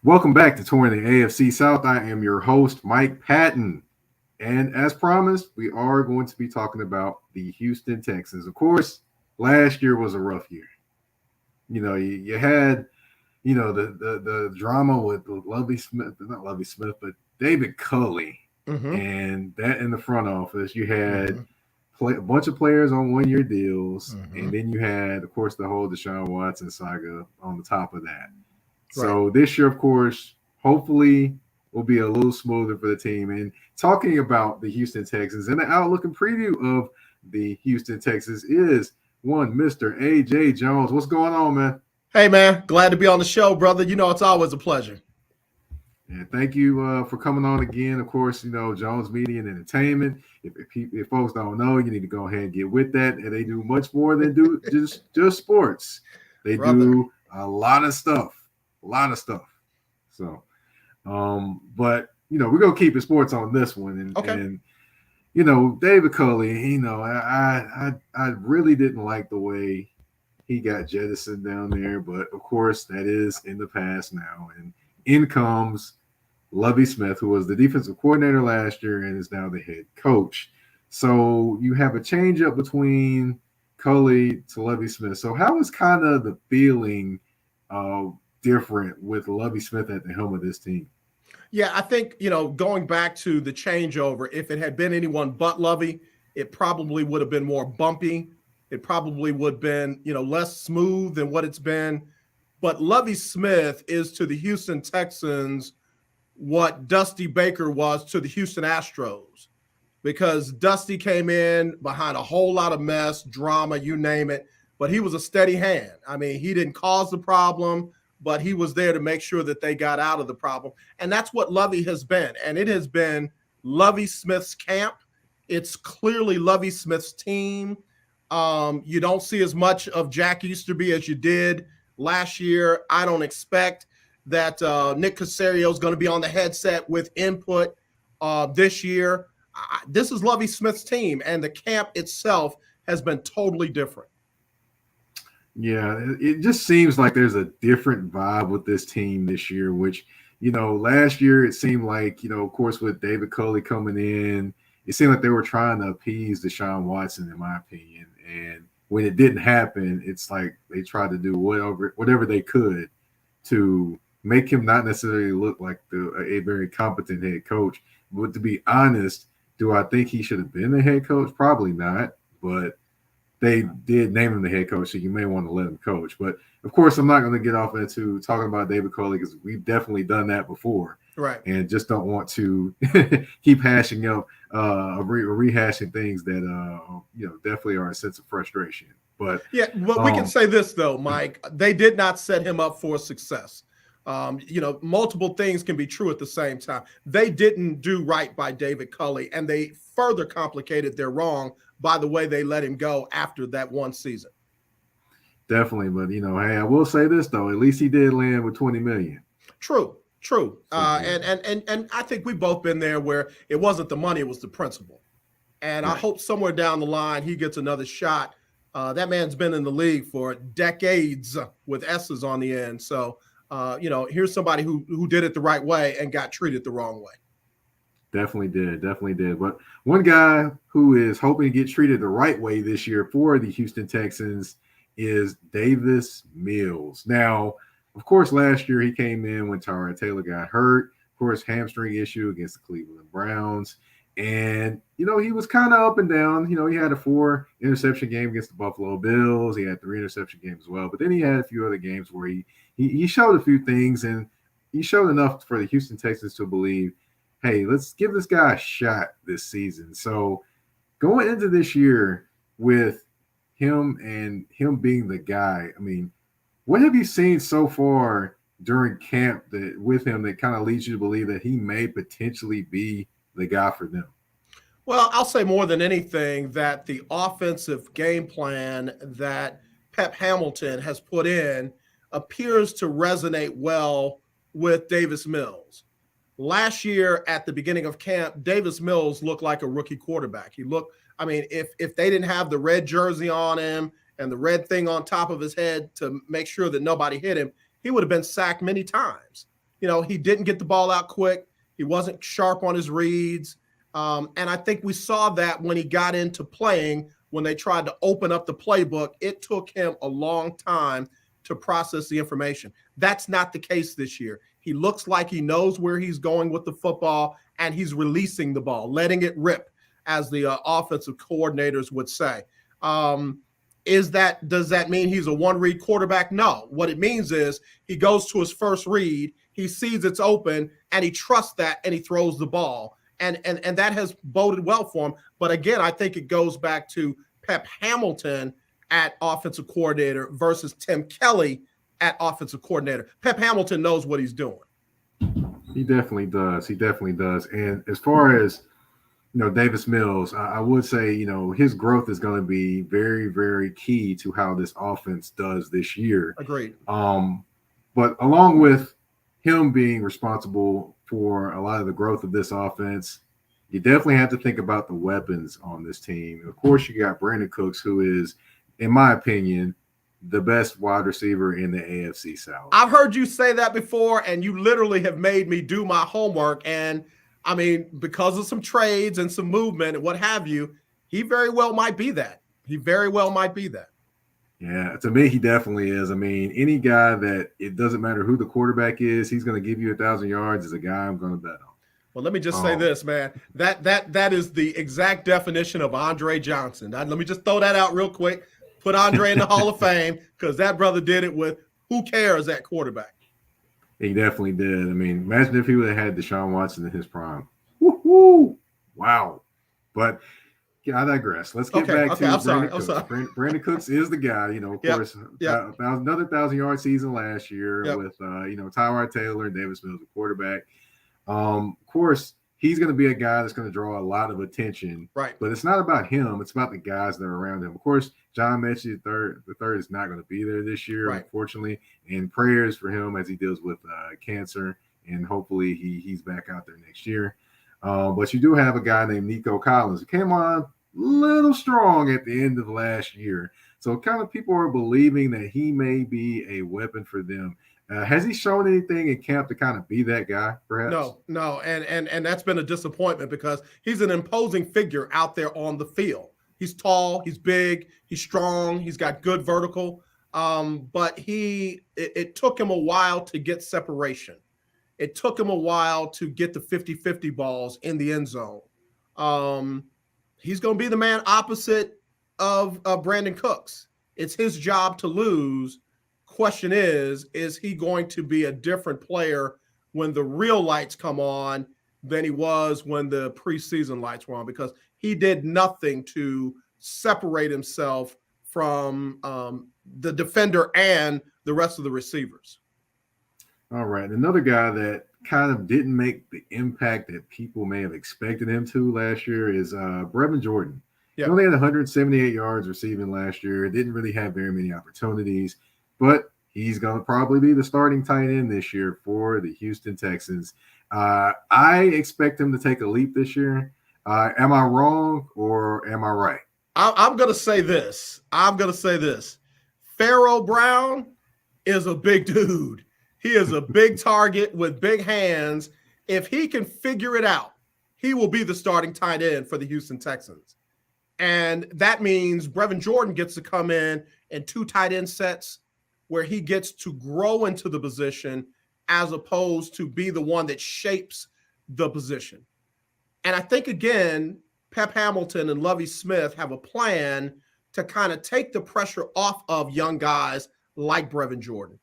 Welcome back to Touring the AFC South. I am your host, Mike Patton. And as promised, we are going to be talking about the Houston Texans. Of course, last year was a rough year. You had, the drama with Lovey Smith, not Lovey Smith, but David Culley. Mm-hmm. And that in the front office, you had Mm-hmm. a bunch of players on one-year deals. Mm-hmm. And then you had, of course, the whole Deshaun Watson saga on the top of that. Right. So this year, of course, hopefully will be a little smoother for the team. And talking about the Houston Texans and the outlook and preview of the Houston Texans is one Mr. AJ Jones. What's going on, man? Hey, man. Glad to be on the show, brother. You know, it's always a pleasure. And thank you for coming on again. Of course, Jones Media and Entertainment. If folks don't know, you need to go ahead and get with that. And they do much more than do just sports. They Brother. do a lot of stuff. So, but we're gonna keep it sports on this one, Okay. and David Culley. I really didn't like the way he got jettisoned down there, but of course that is in the past now. And in comes Lovey Smith, who was the defensive coordinator last year and is now the head coach. So you have a change up between Culley to Lovey Smith. So how is kind of the feeling different with Lovey Smith at the helm of this team? Yeah, I think, going back to the changeover, if it had been anyone but Lovey, it probably would have been more bumpy. It probably would have been, less smooth than what it's been. But Lovey Smith is to the Houston Texans what Dusty Baker was to the Houston Astros, because Dusty came in behind a whole lot of mess, drama, you name it, but he was a steady hand. I mean, he didn't cause the problem, but he was there to make sure that they got out of the problem. And that's what Lovey has been. And it has been Lovey Smith's camp. It's clearly Lovey Smith's team. You don't see as much of Jack Easterby as you did last year. I don't expect that Nick Casario is going to be on the headset with input this year. This is Lovey Smith's team, and the camp itself has been totally different. Yeah, it just seems like there's a different vibe with this team this year, which, last year it seemed like, of course, with David Culley coming in, it seemed like they were trying to appease Deshaun Watson, in my opinion. And when it didn't happen, it's like they tried to do whatever they could to make him not necessarily look like a very competent head coach. But to be honest, do I think he should have been the head coach? Probably not. But they did name him the head coach, so you may want to let him coach. But, of course, I'm not going to get off into talking about David Culley because we've definitely done that before. Right. And just don't want to keep hashing up rehashing things that, definitely are a sense of frustration. But yeah, but we can say this, though, Mike. They did not set him up for success. Multiple things can be true at the same time. They didn't do right by David Culley, and they further complicated their wrong by the way they let him go after that one season. Definitely, but hey, I will say this though: at least he did land with $20 million. True. And I think we've both been there where it wasn't the money, it was the principle. And right. I hope somewhere down the line he gets another shot. That man's been in the league for decades with S's on the end. So, here's somebody who did it the right way and got treated the wrong way. Definitely did. But one guy who is hoping to get treated the right way this year for the Houston Texans is Davis Mills. Now, of course, last year he came in when Tyrod Taylor got hurt. Of course, hamstring issue against the Cleveland Browns. And, he was kind of up and down. He had a 4-interception game against the Buffalo Bills. He had 3-interception games as well. But then he had a few other games where he showed a few things, and he showed enough for the Houston Texans to believe, hey, let's give this guy a shot this season. So going into this year with him being the guy, I mean, what have you seen so far during camp with him that kind of leads you to believe that he may potentially be the guy for them? Well, I'll say more than anything that the offensive game plan that Pep Hamilton has put in appears to resonate well with Davis Mills. Last year at the beginning of camp, Davis Mills looked like a rookie quarterback. If they didn't have the red jersey on him and the red thing on top of his head to make sure that nobody hit him, he would have been sacked many times. he didn't get the ball out quick. He wasn't sharp on his reads. And I think we saw that when he got into playing, when they tried to open up the playbook, it took him a long time to process the information. That's not the case this year. He looks like he knows where he's going with the football, and he's releasing the ball, letting it rip, as the offensive coordinators would say. Does that mean he's a one-read quarterback? No. What it means is he goes to his first read, he sees it's open, and he trusts that, and he throws the ball. And that has boded well for him. But again, I think it goes back to Pep Hamilton at offensive coordinator versus Tim Kelly at offensive coordinator. Pep Hamilton knows what he's doing. He definitely does. He definitely does. And as far as Davis Mills, I would say, his growth is going to be very, very key to how this offense does this year. Agreed. But along with him being responsible for a lot of the growth of this offense, you definitely have to think about the weapons on this team. Of course, you got Brandon Cooks, who is, in my opinion, the best wide receiver in the AFC South. I've heard you say that before, and you literally have made me do my homework. And I mean, because of some trades and some movement and what have you, he very well might be that. He very well might be that. Yeah, to me, he definitely is. I mean, any guy that it doesn't matter who the quarterback is, he's going to give you 1,000 yards is a guy I'm going to bet on. Well, let me just say this, man. That is the exact definition of Andre Johnson. Let me just throw that out real quick. Put Andre in the Hall of Fame, because that brother did it with who cares at quarterback. He definitely did. I mean, imagine if he would have had Deshaun Watson in his prime. Woo-hoo! Wow. But I digress. Let's get back to Brandon Cooks. Brandon Cooks is the guy, of course, another 1,000-yard season last year with, Tyrod Taylor and Davis Mills, the quarterback. Of course, he's going to be a guy that's going to draw a lot of attention. Right. But it's not about him. It's about the guys that are around him. Of course, John Mechie the third is not going to be there this year, unfortunately. And prayers for him as he deals with cancer. And hopefully he's back out there next year. But you do have a guy named Nico Collins who came on a little strong at the end of last year. So kind of people are believing that he may be a weapon for them. Has he shown anything in camp to kind of be that guy, perhaps? No. And that's been a disappointment, because he's an imposing figure out there on the field. He's tall, he's big, he's strong, he's got good vertical. But it took him a while to get separation. It took him a while to get the 50-50 balls in the end zone. He's going to be the man opposite of Brandon Cooks. It's his job to lose. Question is he going to be a different player when the real lights come on than he was when the preseason lights were on? Because he did nothing to separate himself from the defender and the rest of the receivers. All right. Another guy that kind of didn't make the impact that people may have expected him to last year is Brevin Jordan. Yep. He only had 178 yards receiving last year. Didn't really have very many opportunities, but he's going to probably be the starting tight end this year for the Houston Texans. I expect him to take a leap this year. Am I wrong or am I right? I'm going to say this. Pharaoh Brown is a big dude. He is a big target with big hands. If he can figure it out, he will be the starting tight end for the Houston Texans. And that means Brevin Jordan gets to come in 2 tight end sets where he gets to grow into the position as opposed to be the one that shapes the position. And I think, again, Pep Hamilton and Lovie Smith have a plan to kind of take the pressure off of young guys like Brevin Jordan.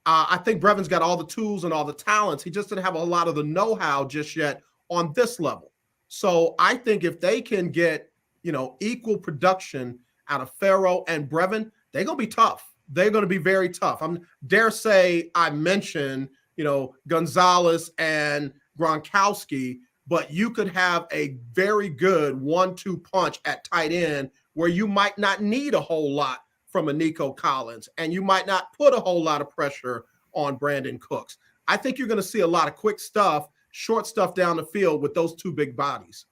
I think Brevin's got all the tools and all the talents. He just didn't have a lot of the know-how just yet on this level. So I think if they can get, equal production out of Pharaoh and Brevin, they're going to be tough. They're going to be very tough. I dare say I mentioned, Gonzalez and Gronkowski, but you could have a very good 1-2 punch at tight end where you might not need a whole lot from a Nico Collins, and you might not put a whole lot of pressure on Brandon Cooks. I think you're going to see a lot of quick stuff, short stuff down the field with those 2 big bodies.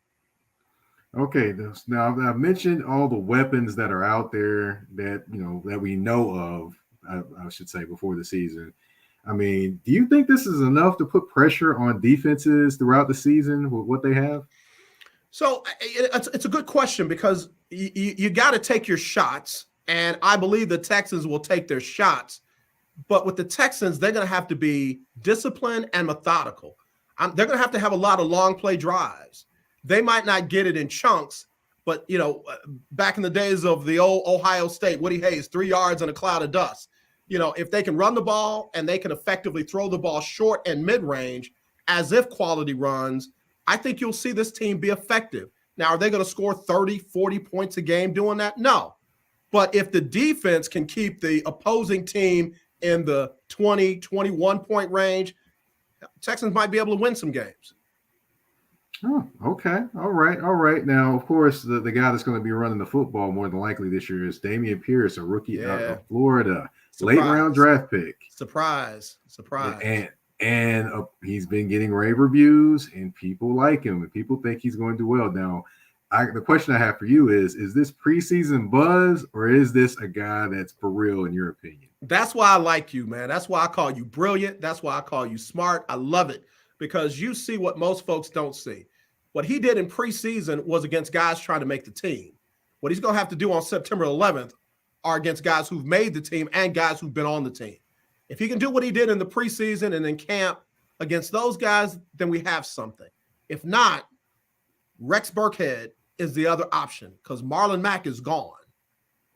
Okay, now I've mentioned all the weapons that are out there that that we know of. I should say before the season. I mean, do you think this is enough to put pressure on defenses throughout the season with what they have? So it's a good question because you got to take your shots, and I believe the Texans will take their shots. But with the Texans, they're going to have to be disciplined and methodical. They're going to have a lot of long play drives. They might not get it in chunks, but back in the days of the old Ohio State, Woody Hayes, 3 yards in a cloud of dust. If they can run the ball and they can effectively throw the ball short and mid-range as if quality runs, I think you'll see this team be effective. Now, are they going to score 30, 40 points a game doing that? No. But if the defense can keep the opposing team in the 20, 21-point range, Texans might be able to win some games. Oh, okay. All right. Now, of course, the guy that's going to be running the football more than likely this year is Damian Pierce, a rookie out of Florida. Surprise. Late-round draft pick. Surprise. And he's been getting rave reviews, and people like him, and people think he's going to do well. Now, the question I have for you is this preseason buzz, or is this a guy that's for real in your opinion? That's why I like you, man. That's why I call you brilliant. That's why I call you smart. I love it because you see what most folks don't see. What he did in preseason was against guys trying to make the team. What he's going to have to do on September 11th are against guys who've made the team and guys who've been on the team. If he can do what he did in the preseason and in camp against those guys, then we have something. If not, Rex Burkhead is the other option because Marlon Mack is gone.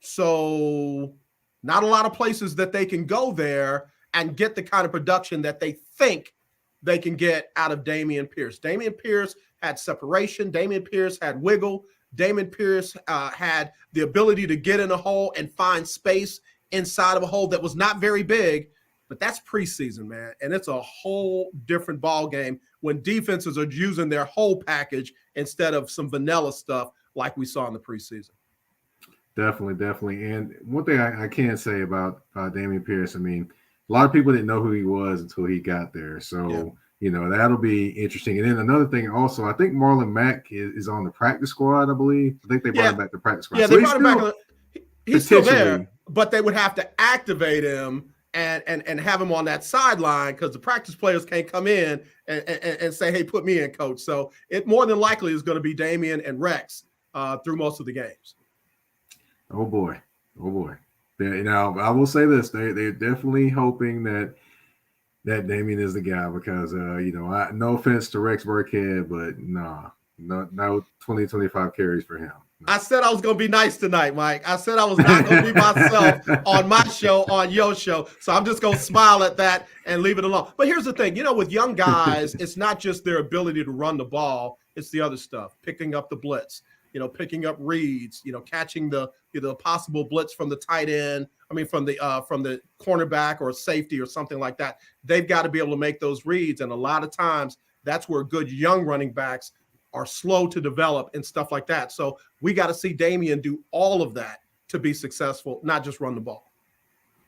So not a lot of places that they can go there and get the kind of production that they think they can get out of Damian Pierce. Damian Pierce had separation. Damian Pierce had wiggle. Damian Pierce had the ability to get in a hole and find space inside of a hole that was not very big, but that's preseason, man. And it's a whole different ball game when defenses are using their whole package instead of some vanilla stuff like we saw in the preseason. Definitely. And one thing I can say about Damian Pierce, I mean, a lot of people didn't know who he was until he got there. So, that'll be interesting. And then another thing also, I think Marlon Mack is on the practice squad, I believe. I think they brought him back to practice squad. Yeah, so they brought him back. He's still there, but they would have to activate him and have him on that sideline because the practice players can't come in and say, hey, put me in, coach. So it more than likely is going to be Damian and Rex through most of the games. Oh, boy. Now, I will say this. They're definitely hoping that Damian is the guy because, no offense to Rex Burkhead, but no 20-25 carries for him. No. I said I was going to be nice tonight, Mike. I said I was not going to be myself on my show, on your show. So I'm just going to smile at that and leave it alone. But here's the thing. With young guys, it's not just their ability to run the ball. It's the other stuff, picking up the blitz, picking up reads, catching the possible blitz from the tight end. I mean, from the cornerback or safety or something like that. They've got to be able to make those reads. And a lot of times that's where good young running backs are slow to develop and stuff like that. So we got to see Damian do all of that to be successful, not just run the ball.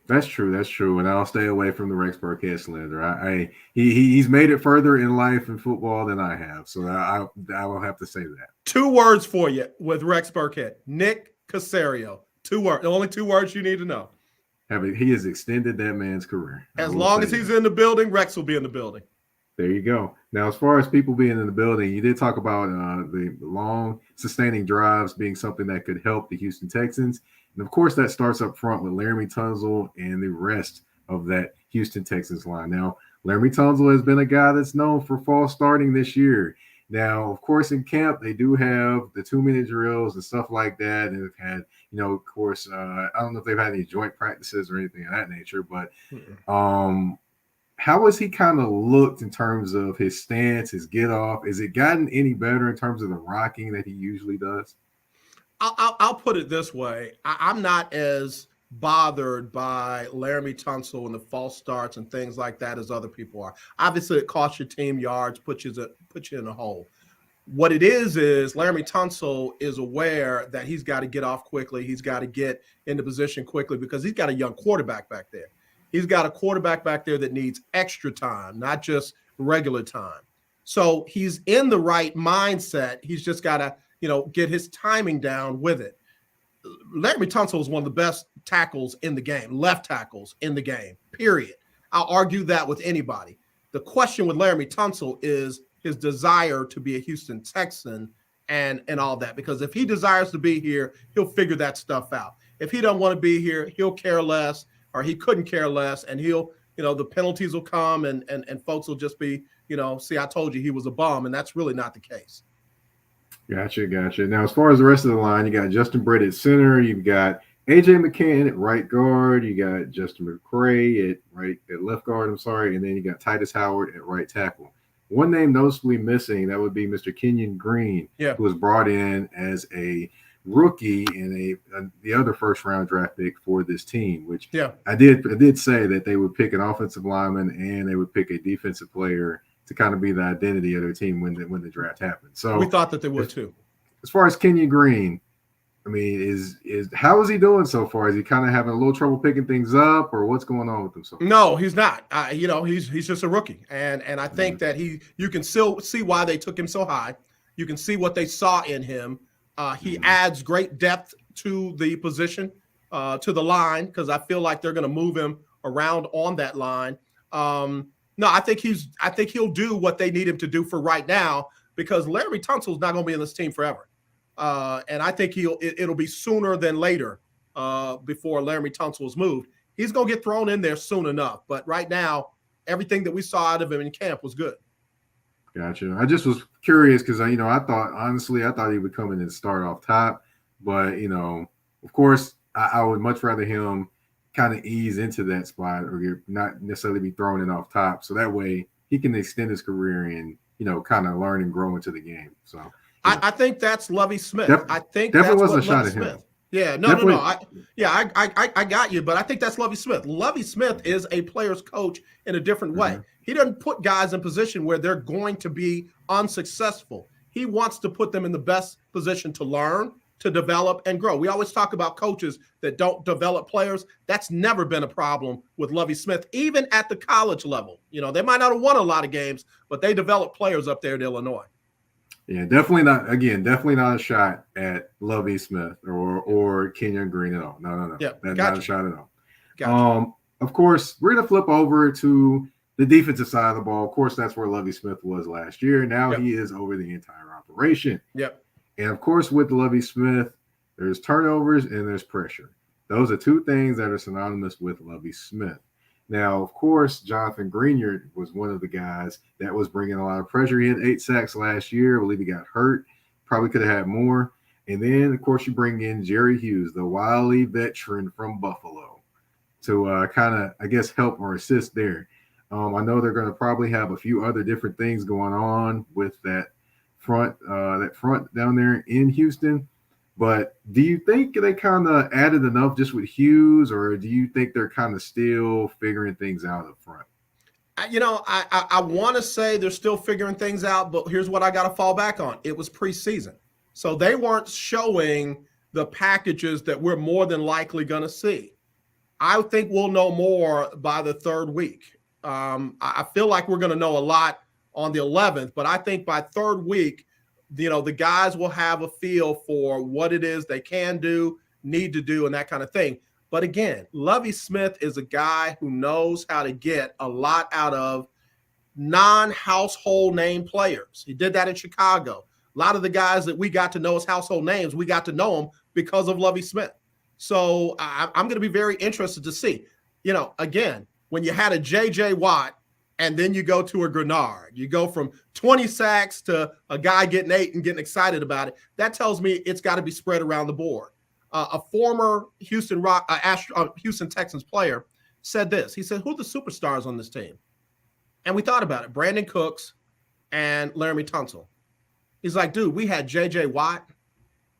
That's true. And I'll stay away from the Rex Burkhead slander. He's made it further in life and football than I have. So I will have to say that. 2 words for you with Rex Burkhead. Nick Caserio. 2 words. The only 2 words you need to know. He has extended that man's career. As long as he's in the building, Rex will be in the building. There you go. Now, as far as people being in the building, you did talk about the long sustaining drives being something that could help the Houston Texans. And of course, that starts up front with Laremy Tunsil and the rest of that Houston Texans line. Now, Laremy Tunsil has been a guy that's known for false starting this year. Now, of course, in camp, they do have the 2-minute drills and stuff like that. And they've had, of course, I don't know if they've had any joint practices or anything of that nature, but how has he kind of looked in terms of his stance, his get off? Has it gotten any better in terms of the rocking that he usually does? I'll put it this way. I'm not as bothered by Laremy Tunsil and the false starts and things like that as other people are. Obviously, it costs your team yards, puts you in a hole. What it is Laremy Tunsil is aware that he's got to get off quickly. He's got to get into position quickly because he's got a young quarterback back there. He's got a quarterback back there that needs extra time, not just regular time. So he's in the right mindset. He's just got to, get his timing down with it. Laremy Tunsil is one of the best tackles in the game, left tackles in the game, period. I'll argue that with anybody. The question with Laremy Tunsil is his desire to be a Houston Texan and all that. Because if he desires to be here, he'll figure that stuff out. If he doesn't want to be here, he'll care less, or he couldn't care less, and he'll, the penalties will come and folks will just be, see, I told you he was a bum, and that's really not the case. Gotcha. Now, as far as the rest of the line, you got Justin Britt at center, you've got AJ McCann at right guard, you got Justin McCray at left guard, and then you got Titus Howard at right tackle. One name noticeably missing, that would be Mr. Kenyon Green, who was brought in as a rookie and the other first-round draft pick for this team, which I did say that they would pick an offensive lineman and they would pick a defensive player to kind of be the identity of their team when the draft happened. So we thought that they would too. As far as Kenyon Green, I mean, how is he doing so far? Is he kind of having a little trouble picking things up, or what's going on with him? No, he's not. He's just a rookie, and I think that you can still see why they took him so high. You can see what they saw in him. He adds great depth to the position, to the line, because I feel like they're going to move him around on that line. No, I think he'll do what they need him to do for right now, because Laremy Tunsil's not going to be in this team forever. And I think it'll be sooner than later before Laremy Tunsil is moved. He's going to get thrown in there soon enough. But right now, everything that we saw out of him in camp was good. Gotcha. I just was curious because, I thought he would come in and start off top. But, of course, I would much rather him kind of ease into that spot or not necessarily be thrown in off top. So that way he can extend his career and, kind of learn and grow into the game. So I think that's Lovie Smith. I think definitely that's wasn't a shot at Smith. him. Yeah, no. I got you, but I think that's Lovie Smith. Lovie Smith is a player's coach in a different way. He doesn't put guys in position where they're going to be unsuccessful. He wants to put them in the best position to learn, to develop, and grow. We always talk about coaches that don't develop players. That's never been a problem with Lovie Smith, even at the college level. They might not have won a lot of games, but they develop players up there in Illinois. Yeah, definitely not a shot at Lovie Smith or Kenyon Green at all. No. Yeah, that's not a shot at all. Gotcha. Of course, we're going to flip over to the defensive side of the ball. Of course, that's where Lovie Smith was last year. Now he is over the entire operation. Yep. And, of course, with Lovie Smith, there's turnovers and there's pressure. Those are two things that are synonymous with Lovie Smith. Now, of course, Jonathan Greenard was one of the guys that was bringing a lot of pressure. He had 8 sacks last year. I believe he got hurt. Probably could have had more. And then, of course, you bring in Jerry Hughes, the wily veteran from Buffalo, to kind of, I guess, help or assist there. I know they're going to probably have a few other different things going on with that front down there in Houston. But do you think they kind of added enough just with Hughes, or do you think they're kind of still figuring things out up front? I want to say they're still figuring things out, but here's what I got to fall back on. It was preseason. So they weren't showing the packages that we're more than likely going to see. I think we'll know more by the 3rd week. I feel like we're going to know a lot on the 11th, but I think by 3rd week, the guys will have a feel for what it is they can do, need to do, and that kind of thing. But again, Lovie Smith is a guy who knows how to get a lot out of non-household name players. He did that in Chicago. A lot of the guys that we got to know as household names, we got to know them because of Lovie Smith. So I'm going to be very interested to see. Again, when you had a J.J. Watt, and then you go to a Grenard. You go from 20 sacks to a guy getting 8 and getting excited about it. That tells me it's got to be spread around the board. A former Houston Texans player said this. He said, who are the superstars on this team? And we thought about it. Brandon Cooks and Laremy Tunsil. He's like, dude, we had J.J. Watt.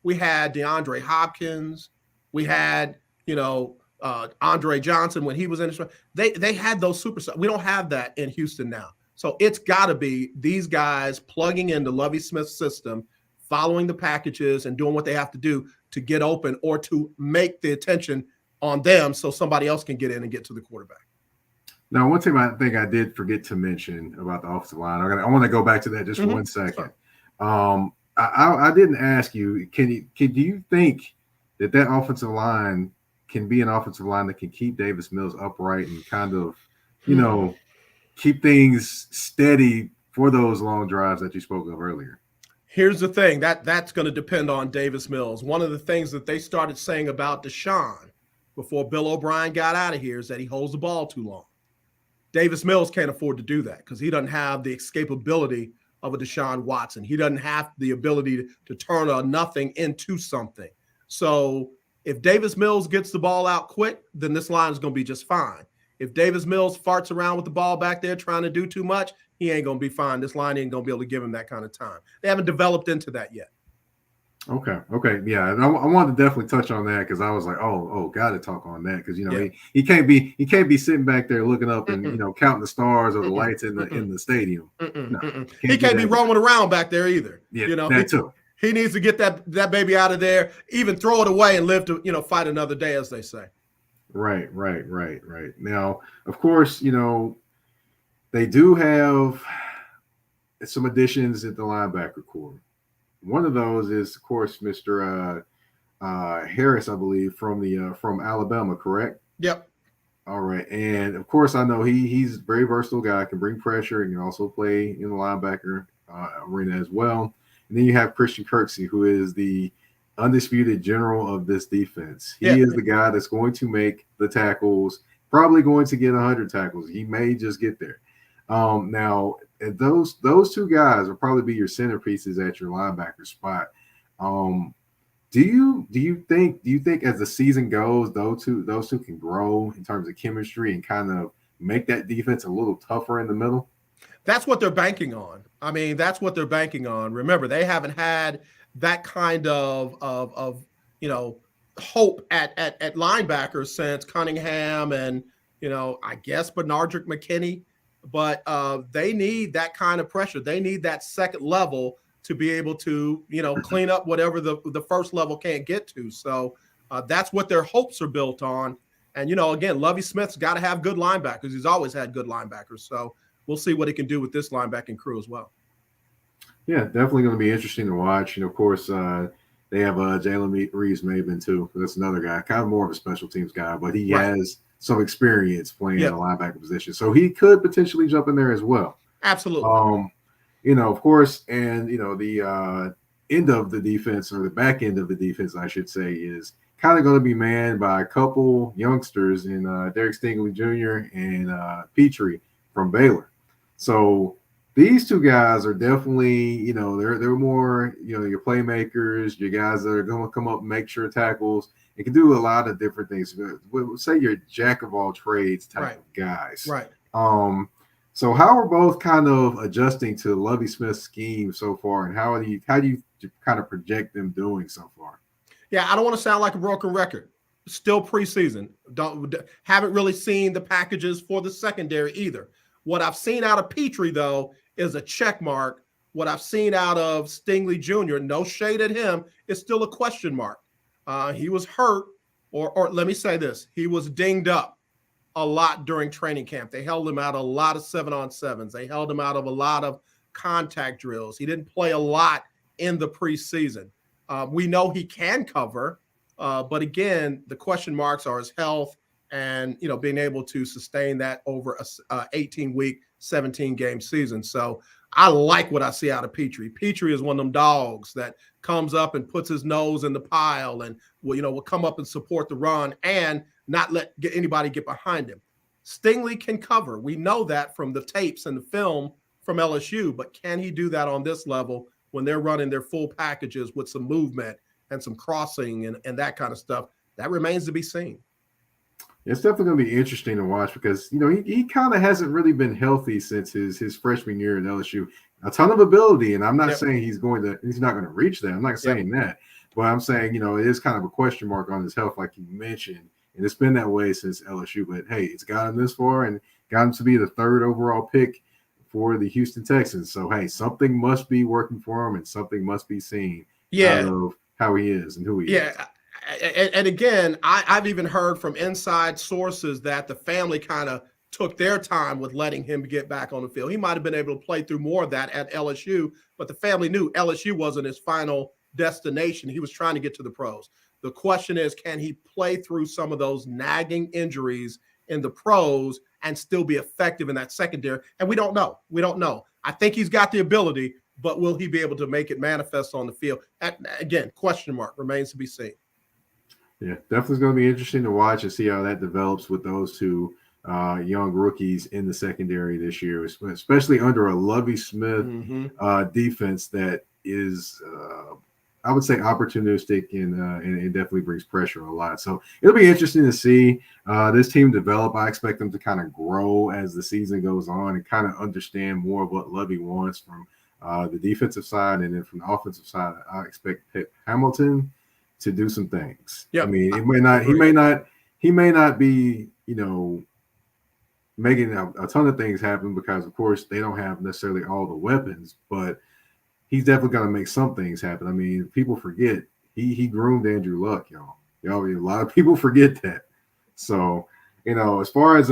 We had DeAndre Hopkins. We had, Andre Johnson when he was in the they had those superstars. We don't have that in Houston now. So it's got to be these guys plugging into Lovie Smith's system, following the packages and doing what they have to do to get open or to make the attention on them so somebody else can get in and get to the quarterback. Now, one thing I think I did forget to mention about the offensive line, I want to go back to that just for 1 second. I didn't ask you, do you think that offensive line can be an offensive line that can keep Davis Mills upright and kind of keep things steady for those long drives that you spoke of earlier? Here's the thing, that's going to depend on Davis Mills. One of the things that they started saying about Deshaun before Bill O'Brien got out of here is that he holds the ball too long. Davis Mills can't afford to do that because he doesn't have the escapability of a Deshaun Watson. He doesn't have the ability to turn a nothing into something. So if Davis Mills gets the ball out quick, then this line is going to be just fine. If Davis Mills farts around with the ball back there trying to do too much, he ain't going to be fine. This line ain't going to be able to give him that kind of time. They haven't developed into that yet. Okay. Yeah. And I wanted to definitely touch on that because I was like, got to talk on that because, he can't be sitting back there looking up and, counting the stars or the lights in the stadium. No, he can't be roaming around back there either. Yeah, that too. He needs to get that baby out of there, even throw it away and live to, fight another day, as they say. Right. Now, of course, they do have some additions at the linebacker core. One of those is, of course, Mr. Harris, I believe, from Alabama, correct? Yep. All right. And, of course, I know he's a very versatile guy, can bring pressure, and can also play in the linebacker arena as well. And then you have Christian Kirksey, who is the undisputed general of this defense. He is the guy that's going to make the tackles, probably going to get 100 tackles. He may just get there. Now, those two guys will probably be your centerpieces at your linebacker spot. Do you think as the season goes, those two can grow in terms of chemistry and kind of make that defense a little tougher in the middle? That's what they're banking on. I mean, that's what they're banking on. Remember, they haven't had that kind of hope at linebackers since Cunningham and I guess Bernardrick McKinney. But they need that kind of pressure. They need that second level to be able to, clean up whatever the first level can't get to. So that's what their hopes are built on. And, again, Lovie Smith's got to have good linebackers. He's always had good linebackers. So we'll see what he can do with this linebacking crew as well. Yeah, definitely going to be interesting to watch. And, of course, they have Jalen Reeves-Maybin, too. That's another guy, kind of more of a special teams guy, but he has some experience playing in the linebacker position. So he could potentially jump in there as well. Absolutely. Of course, and, the end of the defense, or the back end of the defense, I should say, is kind of going to be manned by a couple youngsters in Derek Stingley Jr. and Petrie from Baylor. So these two guys are definitely, they're more, your playmakers, your guys that are going to come up and make sure tackles. It can do a lot of different things. Say you're jack of all trades type of guys. Right. So how are both kind of adjusting to Lovie Smith's scheme so far, and how do you kind of project them doing so far? Yeah, I don't want to sound like a broken record. Still preseason. Haven't really seen the packages for the secondary either. What I've seen out of Petrie, though, is a check mark. What I've seen out of Stingley Jr., no shade at him, is still a question mark. He was hurt, or let me say this, he was dinged up a lot during training camp. They held him out of a lot of 7-on-7s. They held him out of a lot of contact drills. He didn't play a lot in the preseason. We know he can cover, but again, the question marks are his health and, being able to sustain that over a 18-week, 17-game season. So I like what I see out of Petrie. Petrie is one of them dogs that comes up and puts his nose in the pile and will come up and support the run and not get anybody get behind him. Stingley can cover. We know that from the tapes and the film from LSU, but can he do that on this level when they're running their full packages with some movement and some crossing and that kind of stuff? That remains to be seen. It's definitely going to be interesting to watch because, he kind of hasn't really been healthy since his freshman year at LSU. A ton of ability, and I'm not saying he's not going to reach that. I'm not saying that. But I'm saying, it is kind of a question mark on his health, like you mentioned. And it's been that way since LSU. But, hey, it's got him this far and got him to be the third overall pick for the Houston Texans. So, hey, something must be working for him and something must be seen out of how he is and who he is. Yeah. And again, I've even heard from inside sources that the family kind of took their time with letting him get back on the field. He might have been able to play through more of that at LSU, but the family knew LSU wasn't his final destination. He was trying to get to the pros. The question is, can he play through some of those nagging injuries in the pros and still be effective in that secondary? And we don't know. We don't know. I think he's got the ability, but will he be able to make it manifest on the field? Again, question mark, remains to be seen. Yeah, definitely going to be interesting to watch and see how that develops with those two young rookies in the secondary this year, especially under a Lovie Smith defense that is, I would say, opportunistic and definitely brings pressure a lot. So it'll be interesting to see this team develop. I expect them to kind of grow as the season goes on and kind of understand more of what Lovie wants from the defensive side, and then from the offensive side, I expect Pep Hamilton to do some things. Yeah, I mean, he may not be, making a ton of things happen because, of course, they don't have necessarily all the weapons, but he's definitely going to make some things happen. I mean, people forget he groomed Andrew Luck, y'all. A lot of people forget that. So, as far as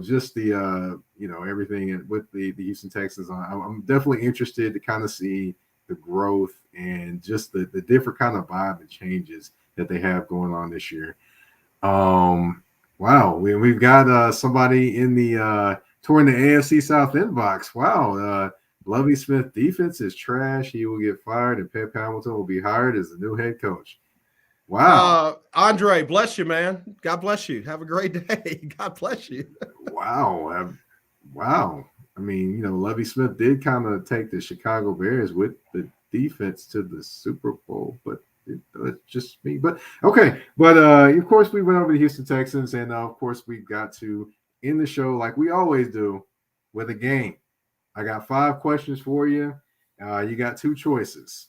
just the everything with the Houston Texans, I'm definitely interested to kind of see the growth and just the different kind of vibe and changes that they have going on this year. Wow, we've got somebody in the touring the AFC South inbox. Wow, Lovie Smith defense is trash. He will get fired, and Pep Hamilton will be hired as the new head coach. Wow, Andre, bless you, man. God bless you. Have a great day. God bless you. Wow. I mean, Lovie Smith did kind of take the Chicago Bears with the defense to the Super Bowl, but it's just me. But okay. But of course, we went over the Houston Texans, and of course, we've got to end the show like we always do with a game. I got 5 questions for you. You got 2 choices.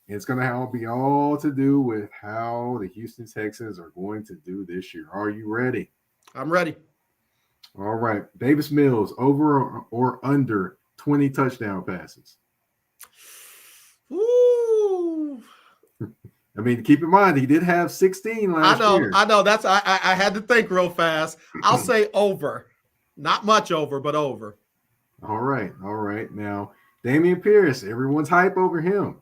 It's going to be all to do with how the Houston Texans are going to do this year. Are you ready? I'm ready. All right. Davis Mills, over or under 20 touchdown passes? Woo! I mean, keep in mind, he did have 16 last year. I know. That's I had to think real fast. I'll say over. Not much over, but over. All right. Now, Damian Pierce, everyone's hype over him.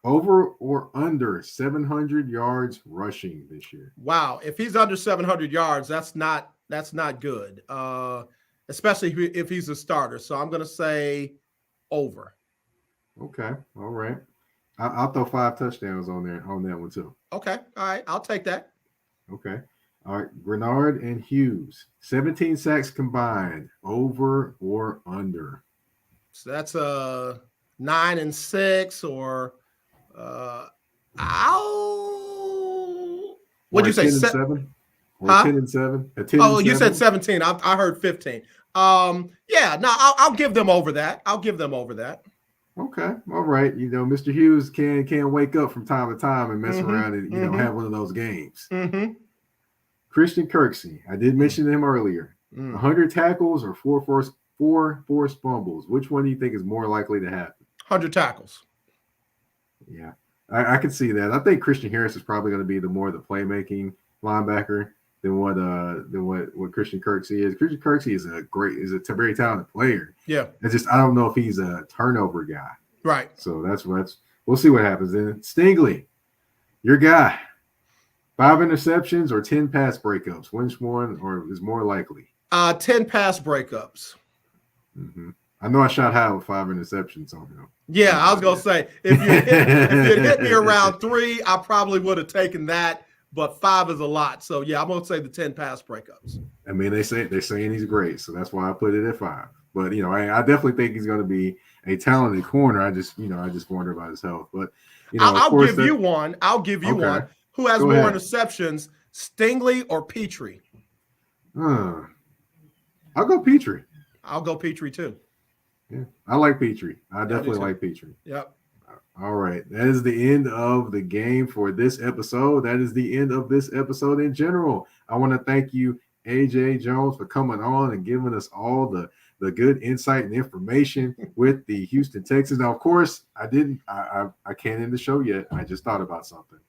Over or under 700 yards rushing this year? Wow. If he's under 700 yards, that's not good, especially if he's a starter. So I'm going to say over. Okay. All right. I'll throw 5 touchdowns on that one too. Okay. All right. I'll take that. Okay. All right. Bernard and Hughes, 17 sacks combined, over or under? So that's 9 and 6 or what'd you say? 10 and 7? Or 10 and 7? 10 oh, and you 7? said 17. I heard 15. Yeah, no, I'll give them over that. Okay. All right. Mr. Hughes can wake up from time to time and mess around and have one of those games. Mm-hmm. Christian Kirksey, I did mention him earlier. 100 tackles or 4 forced fumbles. Which one do you think is more likely to happen? 100 tackles. Yeah, I can see that. I think Christian Harris is probably going to be the playmaking linebacker than what Christian Kirksey is. Christian Kirksey is a very talented player. Yeah, I don't know if he's a turnover guy. Right. So we'll see what happens. Then Stingley, your guy, 5 interceptions or 10 pass breakups. Which one is more likely? 10 pass breakups. Mm-hmm. I know I shot high with 5 interceptions on him. Yeah, I was gonna say if you hit me around 3, I probably would have taken that, but 5 is a lot. So yeah, I'm gonna say the 10 pass breakups. I mean, they're saying he's great, so that's why I put it at 5. But I definitely think he's going to be a talented corner. I just wonder about his health. But I'll give you one. Who has more interceptions, Stingley or Petrie? I'll go Petrie. I'll go Petrie too. Yeah, I like Petrie. I definitely like Petrie. Yep. All right. That is the end of the game for this episode. That is the end of this episode in general. I want to thank you, AJ Jones, for coming on and giving us all the good insight and information with the Houston Texans. Now, of course, I can't end the show yet. I just thought about something.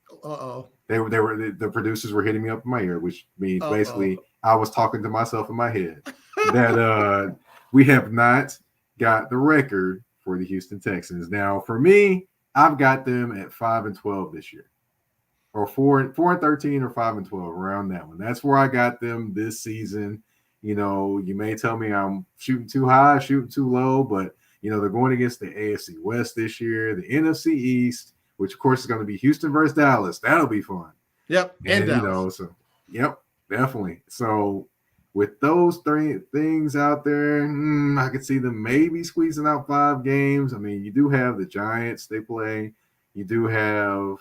The producers were hitting me up in my ear, which means basically I was talking to myself in my head that we have not got the record for the Houston Texans. Now, for me, I've got them at 5-12 this year, or 4-13 or 5-12, around that one. That's where I got them this season. You may tell me I'm shooting too high, shooting too low, but they're going against the AFC West this year, the NFC East, which of course is going to be Houston versus Dallas. That'll be fun. Yep, And Dallas. Yep, definitely. So with those three things out there, I could see them maybe squeezing out 5 games. I mean, you do have the Giants they play. You do have,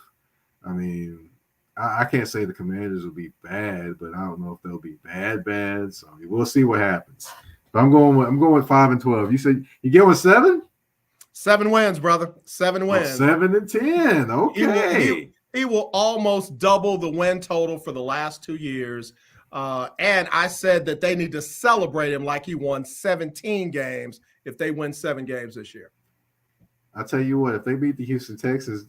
I can't say the Commanders will be bad, but I don't know if they'll be bad. So we'll see what happens. But I'm going 5-12. You said you get with 7? 7 wins, brother. 7 wins. 7-10. Okay. He will almost double the win total for the last 2 years. And I said that they need to celebrate him like he won 17 games if they win 7 games this year. I'll tell you what, if they beat the Houston Texans,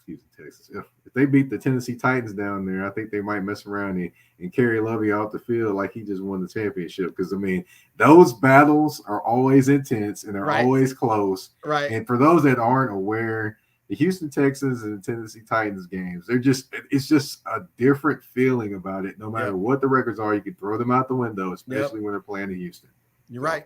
if they beat the Tennessee Titans down there, I think they might mess around and carry Lovey off the field like he just won the championship. Because, those battles are always intense and they're always close. Right. And for those that aren't aware, the Houston Texans and the Tennessee Titans games, it's just a different feeling about it. No matter what the records are, you can throw them out the window, especially when they're playing in Houston. You're right.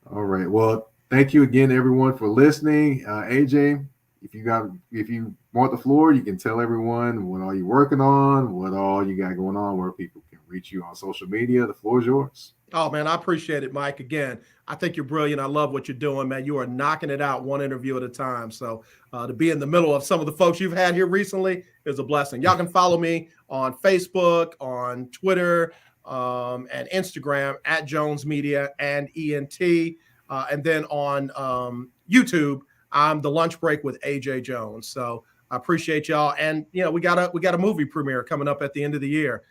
All right. Well, thank you again, everyone, for listening. AJ, if you want the floor, you can tell everyone what all you're working on, what all you got going on, where people can reach you on social media. The floor is yours. Oh, man, I appreciate it, Mike. Again, I think you're brilliant. I love what you're doing, man. You are knocking it out one interview at a time. So to be in the middle of some of the folks you've had here recently is a blessing. Y'all can follow me on Facebook, on Twitter, and Instagram at Jones Media and ENT. And then on YouTube, I'm The Lunch Break with AJ Jones. So I appreciate y'all. And, we got a movie premiere coming up at the end of the year.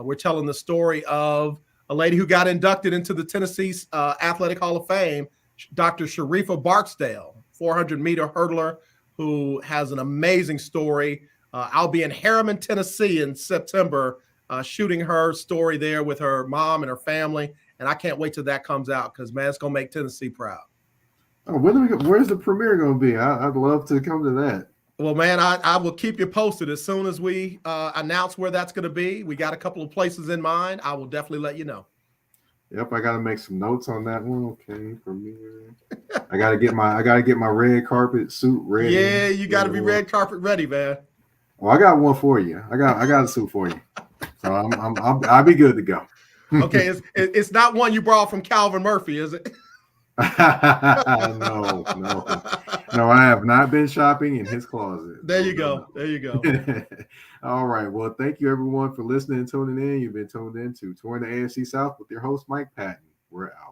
We're telling the story of a lady who got inducted into the Tennessee Athletic Hall of Fame, Dr. Sharifa Barksdale, 400-meter hurdler who has an amazing story. I'll be in Harriman, Tennessee in September, shooting her story there with her mom and her family. And I can't wait till that comes out because, man, it's going to make Tennessee proud. Oh, where's the premiere going to be? I'd love to come to that. Well, man, I will keep you posted as soon as we announce where that's going to be. We got a couple of places in mind. I will definitely let you know. Yep, I got to make some notes on that one. Okay, premiere. I got to get my red carpet suit ready. Yeah, you got to be red carpet ready, man. Well, I got one for you. I got a suit for you, so I'll be good to go. Okay, it's not one you brought from Calvin Murphy, is it? No, I have not been shopping in his closet. There you go. All right. Well, thank you everyone for listening and tuning in. You've been tuned in to Touring the AFC South with your host, Mike Patton. We're out.